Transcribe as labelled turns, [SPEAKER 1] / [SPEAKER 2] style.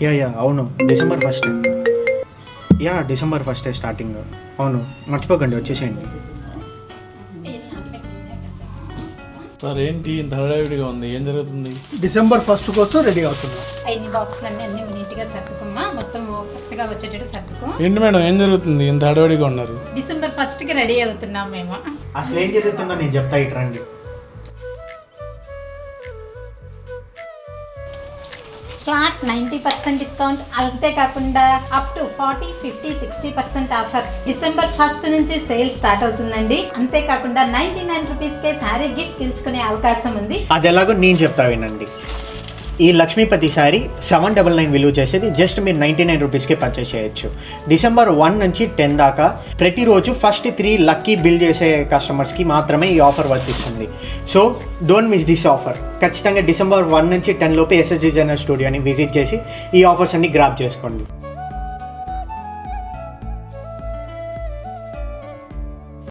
[SPEAKER 1] Yeah అవును, December 1. Yeah December 1 starting. అవును, మర్చిపోకండి, వచ్చేసేయండి.
[SPEAKER 2] సార్ ఏంటి ఇంత హడావిడిగా ఉంది, ఏం జరుగుతుంది?
[SPEAKER 3] డిసెంబర్ 1 కోసం రెడీ అవుతున్నాం.
[SPEAKER 4] అన్ని బాక్సులు అన్ని నీట్గా సర్దుకోమ్మా, మొత్తం వరుసగా వచ్చేటట్టు సర్దుకో.
[SPEAKER 2] ఏంటి మేడం ఏం జరుగుతుంది, ఇంత హడావిడిగా ఉన్నారు?
[SPEAKER 4] డిసెంబర్ 1కి రెడీ అవుతున్నాం మేము.
[SPEAKER 1] అసలు ఏం జరుగుతుందో నేను చెప్తా, ఇటు రండి.
[SPEAKER 4] ఫ్లాట్ 90% డిస్కౌంట్, అంతేకాకుండా అప్ టు 40, 50, 60% ఆఫర్స్. డిసెంబర్ 1 నుంచి సేల్ స్టార్ట్ అవుతుందండి. అంతేకాకుండా 99 రూపీస్కే శారీ గిఫ్ట్ గెలుచుకునే అవకాశం ఉంది.
[SPEAKER 1] అది ఎలాగో నేను చెప్తా వినండి. ఈ లక్ష్మీపతి శారీ 799 విలువ చేసేది జస్ట్ మీరు 99 రూపీస్కే పర్చేస్ చేయొచ్చు. డిసెంబర్ 1 నుంచి 10 దాకా ప్రతిరోజు ఫస్ట్ 3 లక్కీ బిల్ చేసే కస్టమర్స్కి మాత్రమే ఈ ఆఫర్ వర్తిస్తుంది. So don't miss this offer. ఖచ్చితంగా డిసెంబర్ 1 నుంచి 10 లోపు ఎస్ఎస్ డిజైనర్ స్టూడియోని విజిట్ చేసి ఈ ఆఫర్స్ అన్ని గ్రాప్ చేసుకోండి.